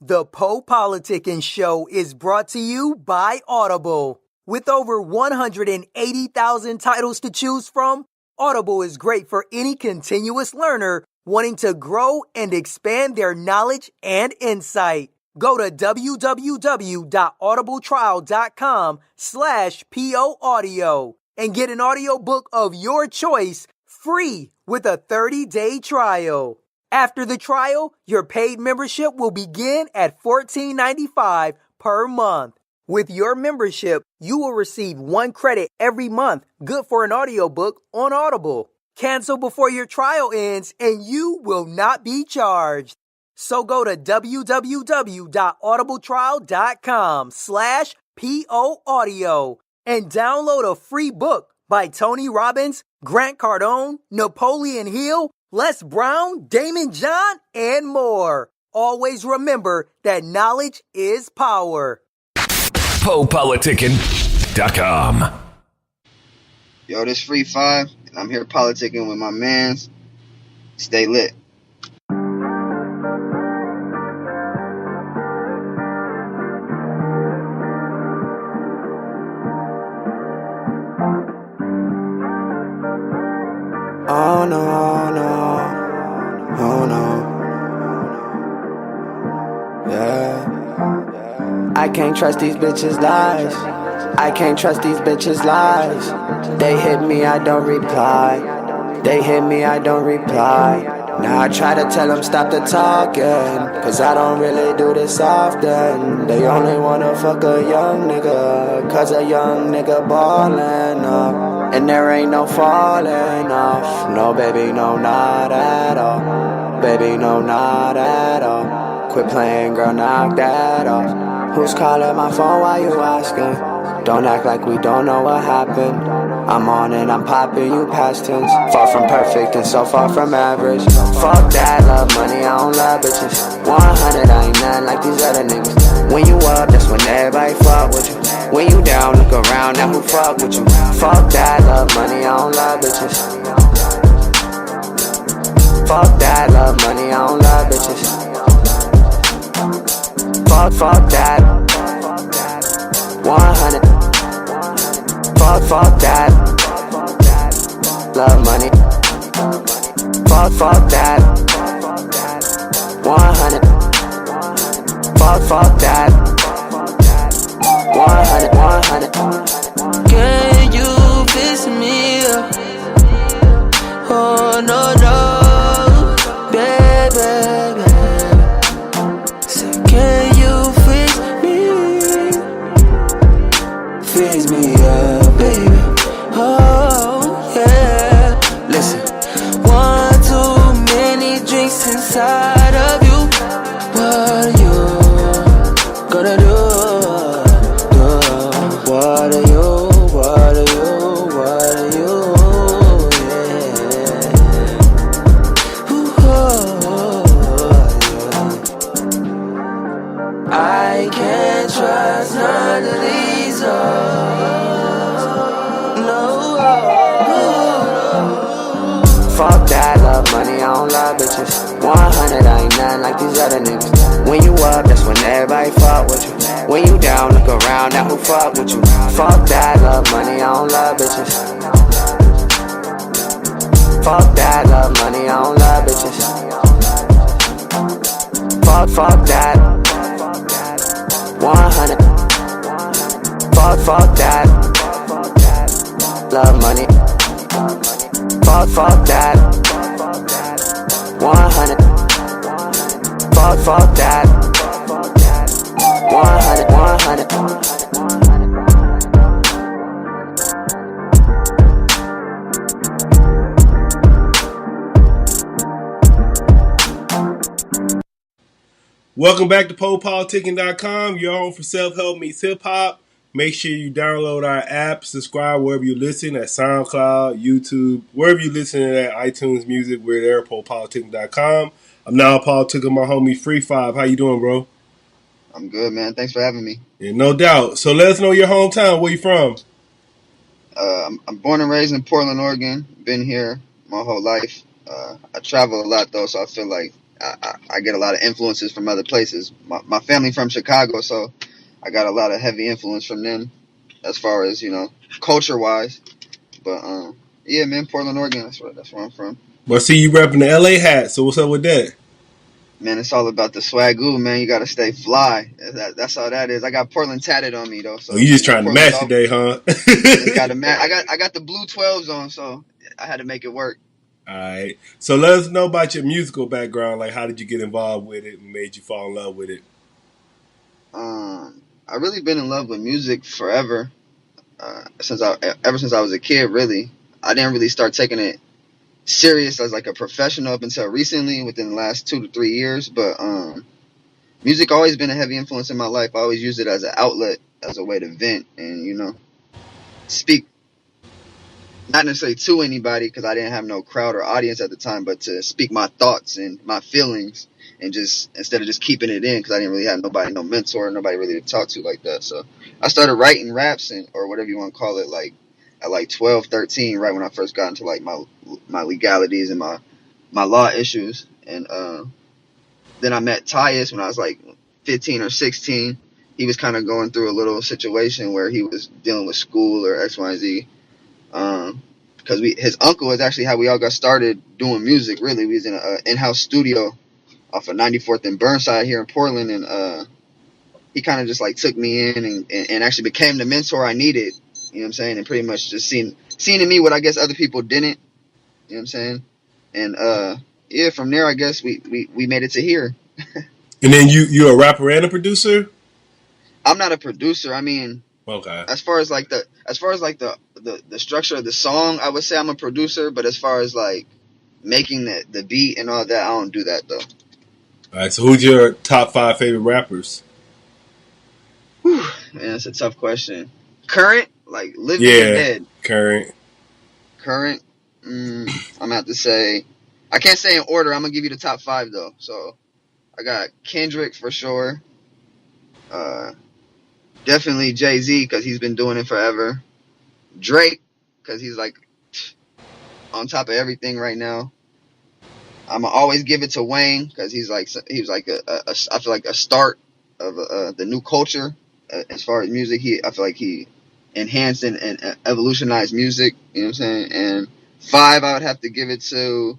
The PoPolitickin show is brought to you by Audible. With over 180,000 titles to choose from, Audible is great for any continuous learner wanting to grow and expand their knowledge and insight. Go to www.audibletrial.com/POAudio and get an audiobook of your choice free with a 30-day trial. After the trial, your paid membership will begin at $14.95 per month. With your membership, you will receive 1 credit every month, good for an audiobook on Audible. Cancel before your trial ends and you will not be charged. So go to www.audibletrial.com/POAudio and download a free book by Tony Robbins, Grant Cardone, Napoleon Hill, Les Brown, Damon John, and more. Always remember that knowledge is power. PoPolitickin.com. Yo, this Free5ive, and I'm here politicking with my mans. Stay lit. Oh no, no, oh no, yeah. I can't trust these bitches' lies. I can't trust these bitches' lies. They hit me, I don't reply. They hit me, I don't reply. Now I try to tell them stop the talking, cause I don't really do this often. They only wanna fuck a young nigga, cause a young nigga ballin' up. And there ain't no falling off. No, baby, no, not at all. Baby, no, not at all. Quit playing, girl, knock that off. Who's calling my phone, why you asking? Don't act like we don't know what happened. I'm on and I'm popping, you past tense. Far from perfect and so far from average. Fuck that, love money, I don't love bitches. 100, I ain't nothing like these other niggas. When you up, that's when everybody fuck with you. When you down, look around, now who fuck with you? Fuck that, love money, I don't love bitches. Fuck that, love money, I don't love bitches. Fuck that. 100. Fuck that. Love money. Fuck that. 100. Fuck that. 100. Can you fix me up? Oh no, baby. So can you fix me? Fix me up, baby. Oh yeah. Listen, 1 too many drinks inside of you. What are you gonna do? What are you? Yeah. Ooh, oh, yeah. I can't trust none of these no. Fuck that, love money, I don't love bitches. 100, I ain't nothing like these other niggas. When you up, that's when everybody fuck with you. When you down, look around, now who fuck with you? Fuck that, love money, I don't love bitches. Fuck that, love money, I don't love bitches. Fuck that. 100. Fuck that. Love money. Fuck that. 100. Fuck that. 100. Welcome back to PoPolitickin.com, your home for self-help meets hip-hop. Make sure you download our app, subscribe wherever you listen, at SoundCloud, YouTube, wherever you listen at iTunes Music, we're there at PoPolitickin.com. I'm now politicking my homie Free5ive. How you doing, bro? I'm good, man. Thanks for having me. Yeah, no doubt. So let us know your hometown. Where you from? I'm born and raised in Portland, Oregon. Been here my whole life. I travel a lot, though, so I feel like I get a lot of influences from other places. My family from Chicago, so I got a lot of heavy influence from them as far as, culture wise. But yeah, man, Portland, Oregon. That's where I'm from. But see, you repping the LA hat, so what's up with that? Man, it's all about the swagoo, man. You gotta stay fly. That's all that is. I got Portland tatted on me though, Oh, so you just trying to Portland's match all. today, huh? I just got to match. I got the blue 12s on, so I had to make it work. All right. So let us know about your musical background. Like, how did you get involved with it and made you fall in love with it? I really been in love with music forever. Ever since I was a kid, really. I didn't really start taking it serious as like a professional up until recently, within the last 2 to 3 years. But music always been a heavy influence in my life. I always used it as an outlet, as a way to vent and speak, not necessarily to anybody because I didn't have no crowd or audience at the time, but to speak my thoughts and my feelings, and just instead of just keeping it in because I didn't really have nobody, no mentor, nobody really to talk to like that. So I started writing raps or whatever you want to call it, like at like 12, 13, right when I first got into like my legalities and my law issues. And then I met Tyus when I was like 15 or 16. He was kind of going through a little situation where he was dealing with school or X, Y, and Z. Because his uncle is actually how we all got started doing music. Really, we was in an in-house studio off of 94th and Burnside here in Portland, and he kind of just like took me in and actually became the mentor I needed. You know what I'm saying? And pretty much just seen in me what I guess other people didn't. You know what I'm saying? And yeah, from there I guess we made it to here. And then you're a rapper and a producer? I'm not a producer. I mean, Okay. as far as the structure of the song, I would say I'm a producer. But as far as like making the beat and all that, I don't do that though. All right. So who's your top 5 favorite rappers? Whew, man, that's a tough question. Current, like living or dead? Current. I'm gonna have to say, I can't say in order. I'm gonna give you the top 5 though. So I got Kendrick for sure. Definitely Jay-Z because he's been doing it forever. Drake because he's like on top of everything right now. I'm gonna always give it to Wayne because he was like I feel like a start of the new culture as far as music. I feel like he enhanced and evolutionized music. You know what I'm saying? And 5, I would have to give it to.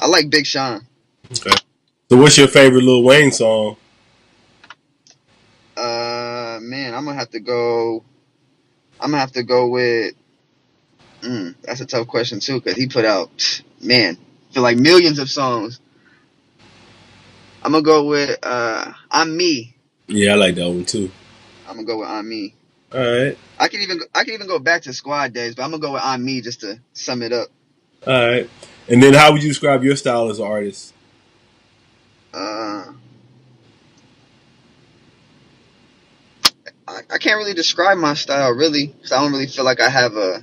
I like Big Sean. Okay. So what's your favorite Lil Wayne song? Man, I'm gonna have to go with. That's a tough question too, because he put out, man, I feel like millions of songs. I'm gonna go with "I'm Me." Yeah, I like that one too. I'm gonna go with "I'm Me." All right. I can even go back to Squad Days, but I'm gonna go with "I'm Me" just to sum it up. All right. And then how would you describe your style as an artist? I can't really describe my style really, because I don't really feel like I have a.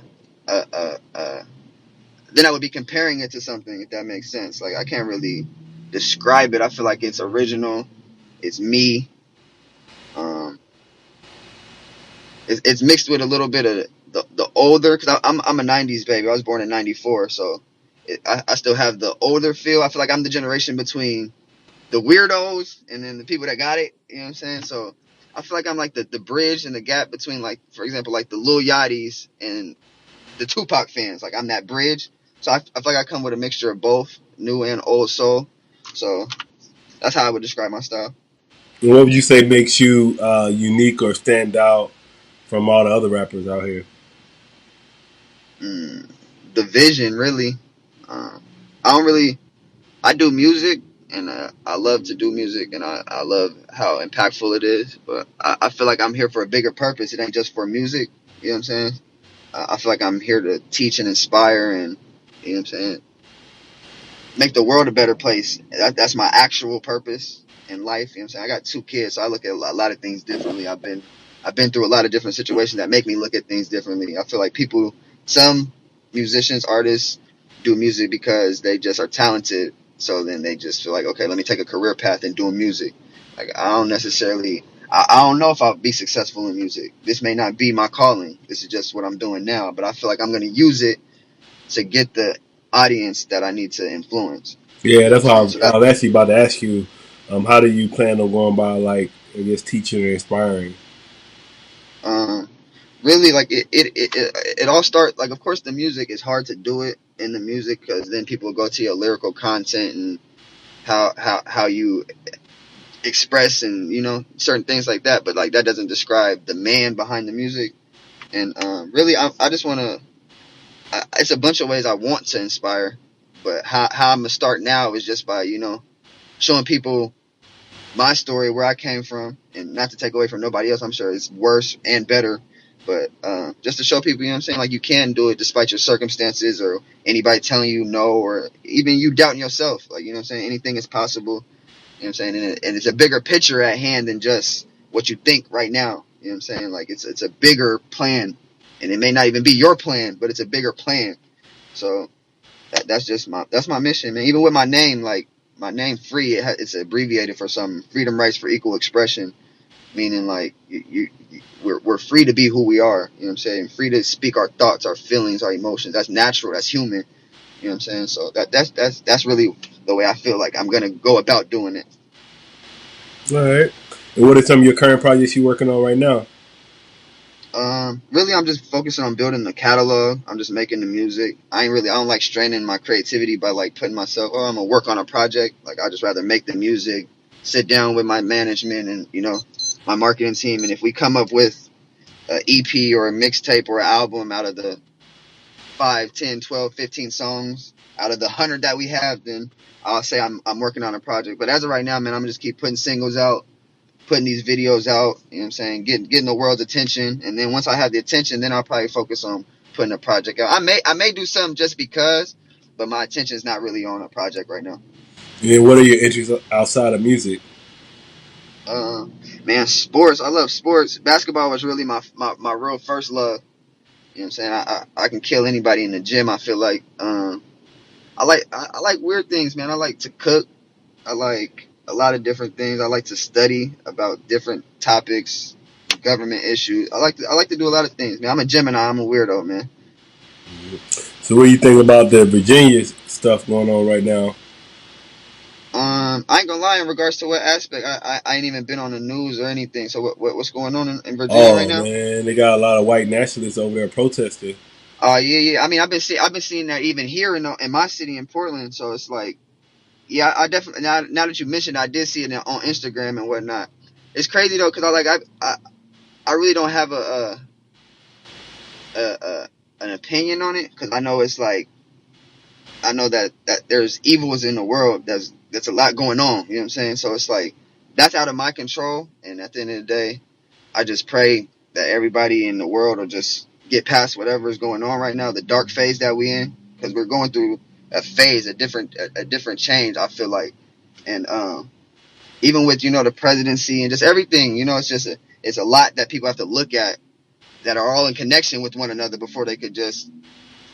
Then I would be comparing it to something, if that makes sense. Like I can't really describe it. I feel like it's original. It's me. It's mixed with a little bit of the older, because I'm a 90s baby. I was born in 94, so I still have the older feel. I feel like I'm the generation between the weirdos and then the people that got it. You know what I'm saying? So I feel like I'm like the bridge and the gap between, like, for example, like the Lil Yachty's and the Tupac fans. Like I'm that bridge. So I feel like I come with a mixture of both new and old soul. So that's how I would describe my style. And what would you say makes you unique or stand out from all the other rappers out here? The vision, really. I do music, and I love to do music, and I love how impactful it is. But I feel like I'm here for a bigger purpose. It ain't just for music. You know what I'm saying? I feel like I'm here to teach and inspire, and you know what I'm saying, make the world a better place. That's my actual purpose in life. You know what I'm saying? I got 2 kids, so I look at a lot of things differently. I've been through a lot of different situations that make me look at things differently. I feel like some musicians, artists, do music because they just are talented. So then they just feel like, okay, let me take a career path in doing music. Like I don't know if I'll be successful in music. This may not be my calling. This is just what I'm doing now. But I feel like I'm going to use it to get the audience that I need to influence. Yeah, You know what that's I'm why saying? So that I was actually about to ask you, how do you plan on going by, like, I guess, teaching and inspiring? um, really, like it all start, like, of course the music is hard to do it in the music because then people go to your lyrical content and how you express and certain things like that, but like that doesn't describe the man behind the music. And really, I just want to. It's a bunch of ways I want to inspire, but how I'm gonna start now is just by showing people my story, where I came from, and not to take away from nobody else. I'm sure it's worse and better, but just to show people, like, you can do it despite your circumstances or anybody telling you no, or even you doubting yourself. Like, anything is possible. And it's a bigger picture at hand than just what you think right now. Like, it's a bigger plan, and it may not even be your plan, but it's a bigger plan. So that's my mission, man. Even with my name, like my name Free, it's abbreviated for some freedom, rights for equal expression, meaning like we're free to be who we are. Free to speak our thoughts, our feelings, our emotions. That's natural. That's human. So that's really the way I feel like I'm gonna go about doing it. All right. And what are some of your current projects you're working on right now? Really, I'm just focusing on building the catalog. I'm just making the music. I don't like straining my creativity by like putting myself, I'm gonna work on a project. Like, I just rather make the music, sit down with my management and, my marketing team. And if we come up with an EP or a mixtape or an album out of the 5, 10, 12, 15 songs out of the 100 that we have, then I'll say I'm working on a project. But as of right now, man, I'm gonna just keep putting singles out, putting these videos out, getting the world's attention. And then once I have the attention, then I'll probably focus on putting a project out. I may do something just because, but my attention is not really on a project right now. And then what are your interests outside of music? Uh, Man, sports. I love sports. Basketball was really my real first love. I can kill anybody in the gym. I feel like I like weird things, man. I like to cook. I like a lot of different things. I like to study about different topics, government issues. I like to do a lot of things, man. I'm a Gemini. I'm a weirdo, man. So what do you think about the Virginia stuff going on right now? I ain't gonna lie, in regards to what aspect. I ain't even been on the news or anything. So what's going on in Virginia right Oh now? man, they got a lot of white nationalists over there protesting. Yeah. I mean, I've been seeing that even here in my city in Portland. So it's like, yeah, I definitely, now that you mentioned, I did see it on Instagram and whatnot. It's crazy though, because I really don't have an opinion on it, because I know it's like, I know that there's evils in the world. That's a lot going on. You know what I'm saying? So it's like, that's out of my control. And at the end of the day, I just pray that everybody in the world will just get past whatever is going on right now, the dark phase that we in, because we're going through a phase, a different change. I feel like, and even with the presidency and just everything, it's a lot that people have to look at that are all in connection with one another before they could just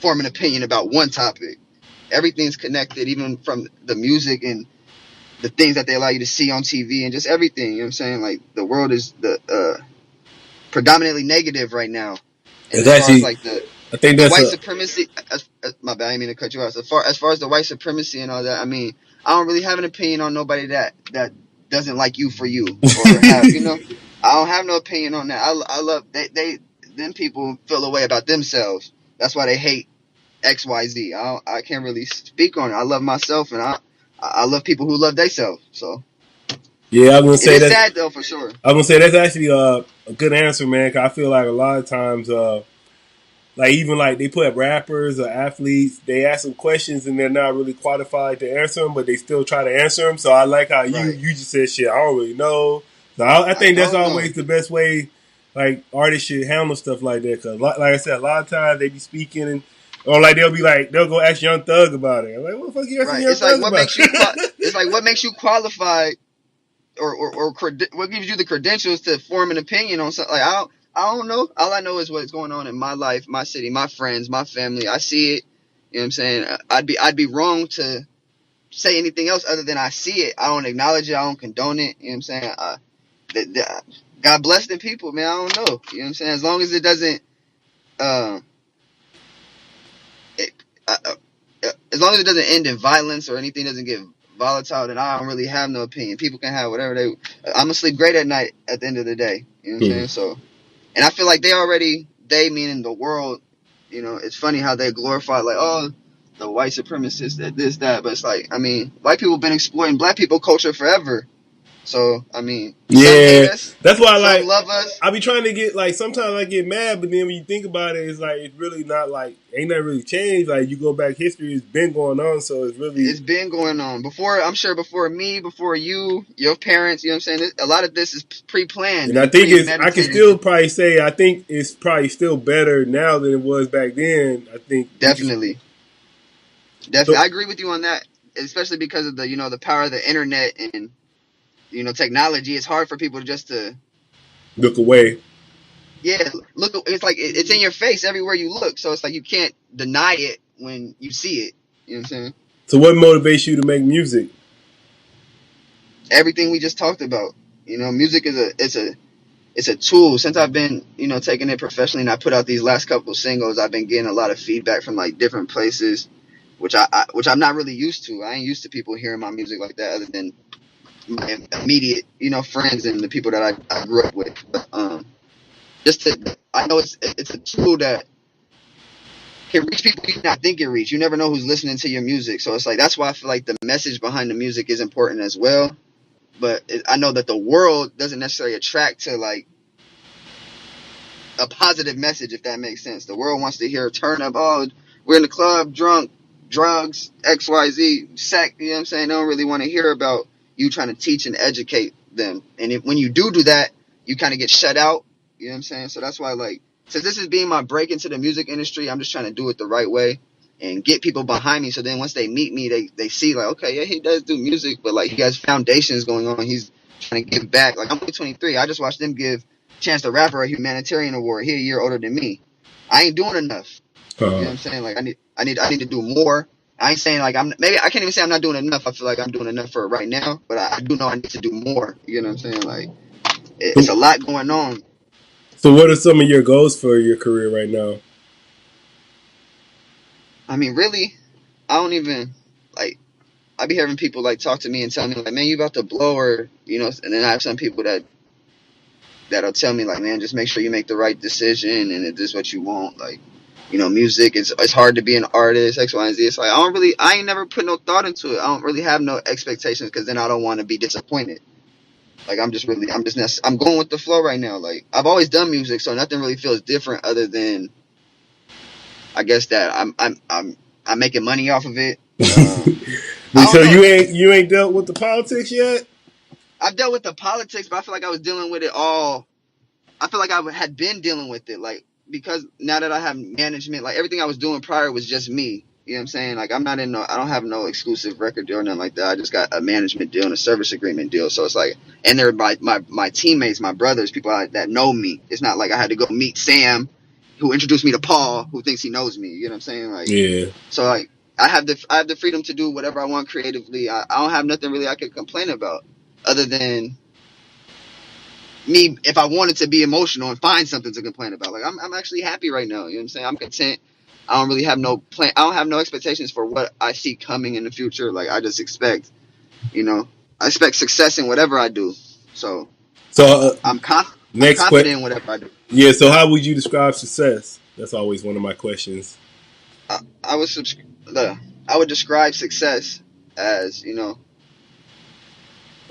form an opinion about one topic. Everything's connected, even from the music and the things that they allow you to see on TV and just everything. You know what I'm saying? Like, the world is predominantly negative right now. And It's as far as actually, like I think the that's white a. supremacy, my bad, I didn't mean to cut you off. As far as the white supremacy and all that, I mean, I don't really have an opinion on nobody that doesn't like you for you, or have I don't have no opinion on that. I love them people feel a way about themselves. That's why they hate XYZ. I can't really speak on it. I love myself, and I love people who love themselves. So Yeah, I'm gonna it say is that. sad though, for sure. I'm gonna say that's actually a good answer, man. 'Cause I feel like a lot of times, like even like they put rappers or athletes, they ask them questions and they're not really qualified to answer them, but they still try to answer them. So I like how Right. you just said shit. I don't really know. So I I think that's don't know. always the best way. Like artists should handle stuff like that, because like I said, a lot of times they be speaking and or like they'll go ask Young Thug about it. I'm like, what the fuck you asking Right. Young It's like Thug what about? makes you it's like what makes you qualified, or what gives you the credentials to form an opinion on something. Like, I don't know. All I know is what's going on in my life, my city, my friends, my family. I see it. You know what I'm saying? I'd be wrong to say anything else other than I see it. I don't acknowledge it. I don't condone it. You know what I'm saying? God bless them people, man. I don't know. You know what I'm saying? As long as it doesn't, uh, it, as long as it doesn't end in violence or anything doesn't get volatile, then I don't really have no opinion. People can have whatever they. I'm gonna sleep great at night. At the end of the day, you know what I'm saying? So, and I feel like they meaning the world. You know, it's funny how they glorify like, oh, the white supremacists, that this, that, but it's like, I mean, white people been exploiting black people culture forever. So, I mean, some hate us, that's why some like love us. I be trying to get like sometimes I get mad, but then when you think about it, it's like it's really not like ain't that really changed. Like you go back history, it's been going on, so it's really It's been going on before. I'm sure before me, before you, your parents. You know what I'm saying? A lot of this is pre-planned and I and think it's I can premeditated. still probably say I think it's probably still better now than it was back then. I think we just Definitely. so, I agree with you on that, especially because of the the power of the internet and technology. It's hard for people just to look away. look. It's like it's in your face everywhere you look, so it's like you can't deny it when you see it. You know what I'm saying? So what motivates you to make music? Everything we just talked about. Music is it's a tool. Since I've been taking it professionally and I put out these last couple of singles, I've been getting a lot of feedback from like different places, which I'm not really used to. I ain't used to people hearing my music like that, other than my immediate friends and the people that I grew up with. But I know it's a tool that can reach people you not think it reach. You never know who's listening to your music, so it's like that's why I feel like the message behind the music is important as well. But I know that the world doesn't necessarily attract to like a positive message, if that makes sense. The world wants to hear turn up. Oh, we're in the club, drunk, drugs, XYZ, sex. You know what I'm saying? They don't really want to hear about you trying to teach and educate them. And when you do that, you kind of get shut out. You know what I'm saying? So that's why, like, since this is being my break into the music industry, I'm just trying to do it the right way and get people behind me. So then once they meet me, they see like, okay, yeah, he does do music, but like he has foundations going on. He's trying to give back. Like I'm only 23. I just watched them give Chance the Rapper a humanitarian award. He a year older than me. I ain't doing enough. You know what I'm saying? Like I need to do more. I ain't saying like maybe I can't even say I'm not doing enough. I feel like I'm doing enough for right now, but I do know I need to do more. You know what I'm saying? Like it's a lot going on. So what are some of your goals for your career right now? I mean, really, I don't even like. I be hearing people like talk to me and tell me like, man, you about to blow, or and then I have some people that'll tell me like, man, just make sure you make the right decision and if this is what you want. Like, music it's hard to be an artist, X, Y, and Z. It's like I ain't never put no thought into it. I don't really have no expectations because then I don't want to be disappointed. Like I'm going with the flow right now. Like I've always done music, so nothing really feels different other than I guess that I'm making money off of it. So you ain't dealt with the politics yet? I've dealt with the politics, but I feel like I was dealing with it all. I feel like I had been dealing with it, like, because now that I have management, like everything I was doing prior was just me. You know what I'm saying? Like I don't have no exclusive record deal or nothing like that. I just got a management deal and a service agreement deal. So it's like, and they're my teammates, my brothers, people that know me. It's not like I had to go meet Sam, who introduced me to Paul, who thinks he knows me. You know what I'm saying? Like, Yeah. so like I have the freedom to do whatever I want creatively. I don't have nothing really I could complain about other than me if I wanted to be emotional and find something to complain about. Like I'm actually happy right now. You know what I'm saying? I'm content. I don't really have no plan. I don't have no expectations for what I see coming in the future. Like I just expect, I expect success in whatever I do. So I'm next confident in whatever I do. Yeah. So how would you describe success? That's always one of my questions. I would describe success as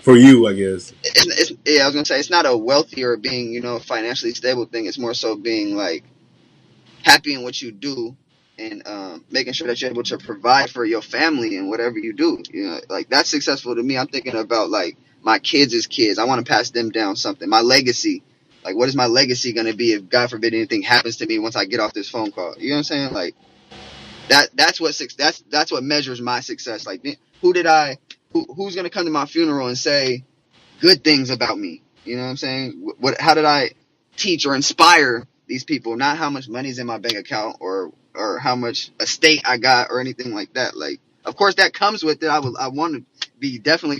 For you, I guess. I was gonna say it's not a wealthy or being financially stable thing. It's more so being like happy in what you do and making sure that you're able to provide for your family and whatever you do. Like that's successful to me. I'm thinking about like my kids' kids. I want to pass them down something. My legacy. Like what is my legacy going to be if God forbid anything happens to me once I get off this phone call? You know what I'm saying? Like that's what measures my success. Like who's going to come to my funeral and say good things about me? You know what I'm saying? How did I teach or inspire these people? Not how much money's in my bank account or how much estate I got or anything like that. Like, of course that comes with it. I want to be definitely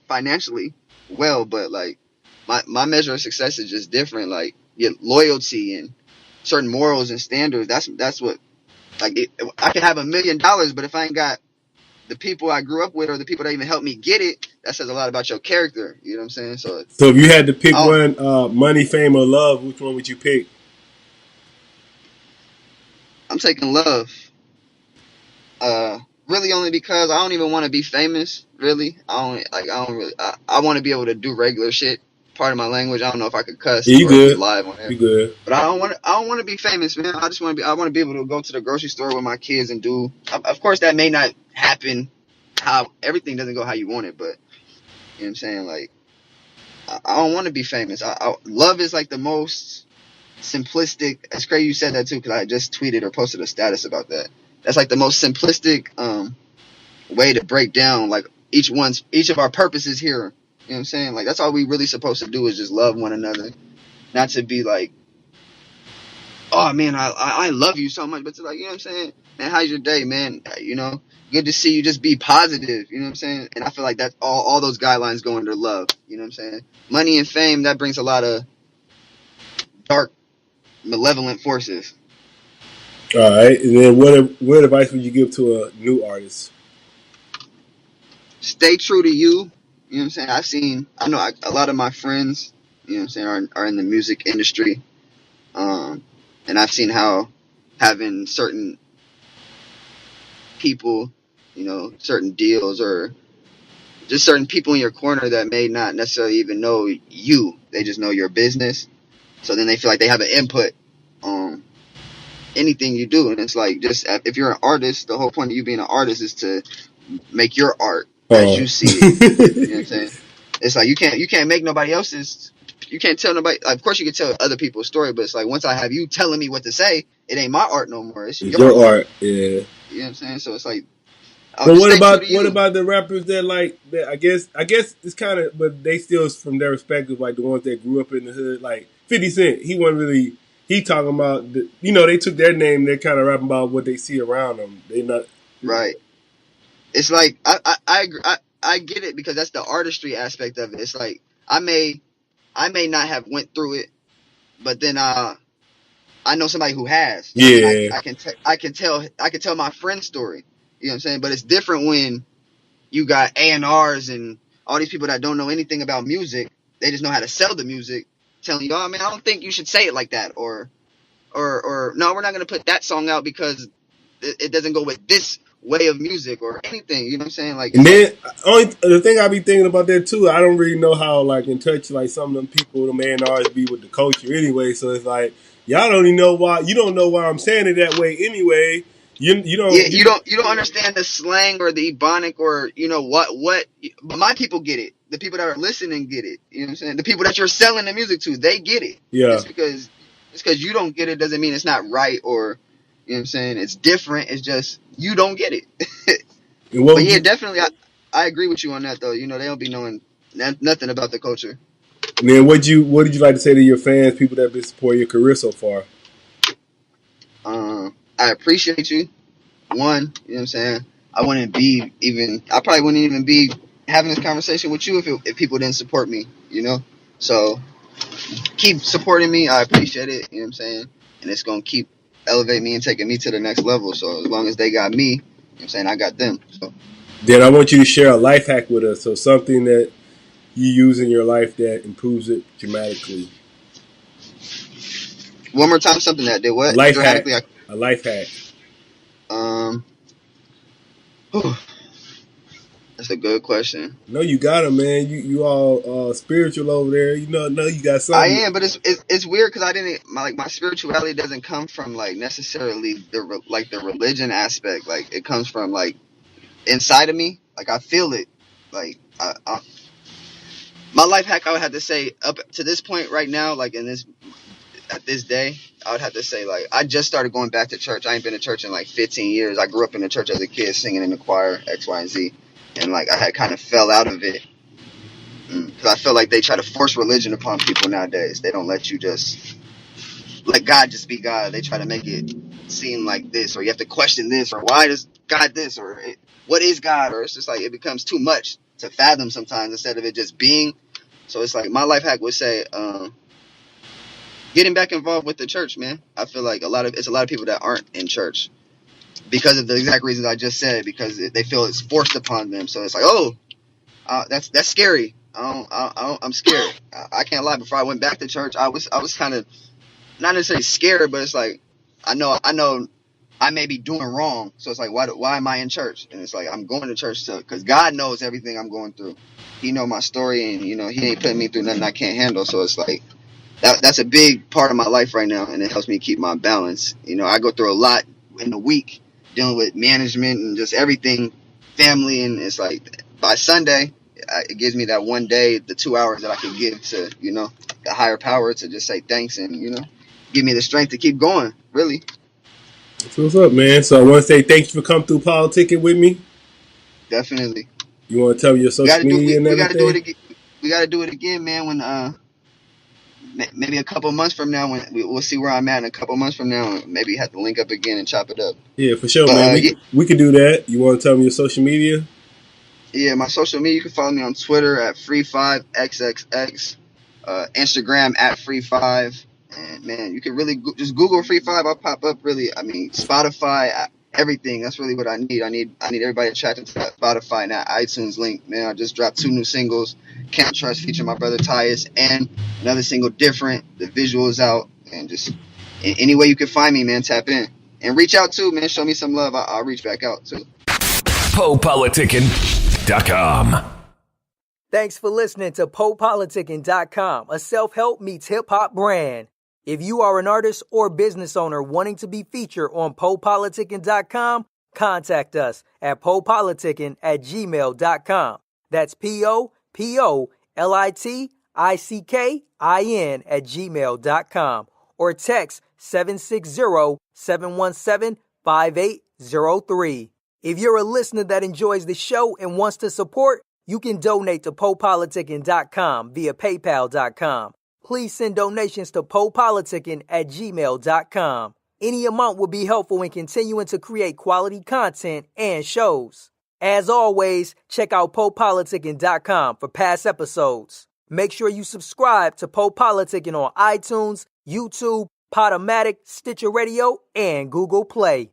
financially well, but like my measure of success is just different. Like loyalty and certain morals and standards. That's what Like I can have $1 million, but if I ain't got the people I grew up with or the people that even helped me get it, that says a lot about your character. You know what I'm saying? So if you had to pick I don't, one, money, fame, or love, which one would you pick? I'm taking love. Really only because I don't even want to be famous. Really, I don't really. I want to be able to do regular shit. Part of my language. I don't know if I could cuss Yeah, you or be good. live on air. You good. But I don't want. I don't want to be famous, man. I just want to be. I want to be able to go to the grocery store with my kids and do. Of course, that may not happen. How everything doesn't go how you want it, but you know what I'm saying. Like I don't want to be famous. Love is like the most simplistic. It's crazy you said that too, because I just tweeted or posted a status about that. That's like the most simplistic way to break down like each of our purposes here. You know what I'm saying? Like that's all we really supposed to do is just love one another, not to be like, oh man, I love you so much, but to like, you know what I'm saying? Man, how's your day, man? You know, good to see you. Just be positive. You know what I'm saying? And I feel like that's all those guidelines go under love. You know what I'm saying? Money and fame, that brings a lot of dark, malevolent forces. All right, and then what advice would you give to a new artist? Stay true to you. You know what I'm saying? I know a lot of my friends, you know what I'm saying, are in the music industry. And I've seen how having certain people, you know, certain deals or just certain people in your corner that may not necessarily even know you. They just know your business. So then they feel like they have an input on anything you do. And it's like, just if you're an artist, the whole point of you being an artist is to make your art as you see it. You know what I'm saying? It's like you can't make nobody else's. You can't tell nobody. Of course, you can tell other people's story, but it's like once I have you telling me what to say, it ain't my art no more. It's It's your your art. art, yeah. You know what I'm saying? So it's like, But just what stay true to about what you. about the rappers that like that? I guess it's kind of, but they still from their perspective, like the ones that grew up in the hood, like 50 Cent. He wasn't really he talking about you know, they took their name. They're kind of rapping about what they see around them. They not Right. It's like I agree. I get it because that's the artistry aspect of it. It's like I may not have went through it, but then I know somebody who has. So then yeah. I can tell my friend's story. You know what I'm saying? But it's different when you got A&Rs and all these people that don't know anything about music. They just know how to sell the music, telling you, oh man, I don't think you should say it like that, or no, we're not gonna put that song out because it doesn't go with this way of music or anything. You know what I'm saying? Like And it's like then only the thing I be thinking about that too, I don't really know how like in touch like some of them people, the A&Rs be with the culture anyway. So it's like y'all don't even know why you don't know why I'm saying it that way anyway. You yeah, don't you don't understand the slang or the ebonic or you know what. But my people get it. The people that are listening get it. You know what I'm saying? The people that you're selling the music to, they get it. yeah. It's because you don't get it doesn't mean it's not right or you know what I'm saying. It's different. It's just you don't get it. And what But would yeah, you definitely, I agree with you on that though. You know, they don't be knowing nothing about the culture. and then what did you like to say to your fans, people that have been supporting your career so far? I appreciate you. One, you know what I'm saying. I probably wouldn't even be having this conversation with you if people didn't support me. You know, so keep supporting me. I appreciate it. You know what I'm saying, and it's gonna keep elevating me and taking me to the next level. So as long as they got me, you know what I'm saying, I got them. So Then I want you to share a life hack with us. So something that you use in your life that improves it dramatically. one more time, something that did A what life hack. dramatically. A life hack. Um, whew, that's a good question. No, you got it, man. You all spiritual over there. You know you got I something. am, but it's weird because I didn't my spirituality doesn't come from like necessarily the religion aspect. Like it comes from like inside of me. Like I feel it. Like my life hack, I would have to say up to this point right now, like at this day, I would have to say like I just started going back to church. I ain't been to church in like 15 years. I grew up in the church as a kid, singing in the choir, X, Y, and Z, and like I had kind of fell out of it because I feel like they try to force religion upon people nowadays. They don't let you just let God just be God. They try to make it seem like this, or you have to question this, or why does God this, or what is God, or it's just like it becomes too much to fathom sometimes instead of it just being. So it's like my life hack would say, getting back involved with the church, man. I feel like it's a lot of people that aren't in church, because of the exact reasons I just said, because they feel it's forced upon them. So it's like, oh, that's scary. I'm scared. I can't lie. Before I went back to church, I was kind of not necessarily scared, but it's like I know I may be doing wrong. So it's like, why am I in church? And it's like, I'm going to church because God knows everything I'm going through. He know my story, and He ain't putting me through nothing I can't handle. So it's like that's a big part of my life right now, and it helps me keep my balance. I go through a lot in a week dealing with management and just everything, family, and it's like by Sunday, it gives me that one day, the 2 hours that I can give to the higher power to just say thanks and give me the strength to keep going. Really. So what's up, man? So I want to say thank you for coming through politicking with me. Definitely. You want to tell me your social media and everything? We got to do it again. We got to do it again, man. When maybe a couple months from now, when we'll see where I'm at in a couple months from now, maybe have to link up again and chop it up. Yeah, for sure, man. We could do that. You want to tell me your social media? Yeah, my social media, you can follow me on Twitter at Free5xxx, Instagram at Free5ive, and man, you can really just Google Free5ive. I'll pop up. Really, I mean, Spotify, everything. That's really what I need. I need everybody attracted to that Spotify and that iTunes link. Man, I just dropped 2 new singles, Can't Trust featuring my brother Tyus, and another single, Different. The visuals out, and just any way you can find me, man, tap in and reach out too, man. Show me some love. I'll reach back out too. PoPolitickin.com. Thanks for listening to PoPolitickin.com, a self-help meets hip-hop brand. If you are an artist or business owner wanting to be featured on PoPolitickin.com, contact us at PoPolitickin@gmail.com. That's PoPolitickin@gmail.com. Or text 760-717-5803. If you're a listener that enjoys the show and wants to support, you can donate to PoPolitickin.com via PayPal.com. Please send donations to PoPolitickin@gmail.com. Any amount will be helpful in continuing to create quality content and shows. As always, check out PoPolitickin.com for past episodes. Make sure you subscribe to PoPolitickin on iTunes, YouTube, Podomatic, Stitcher Radio, and Google Play.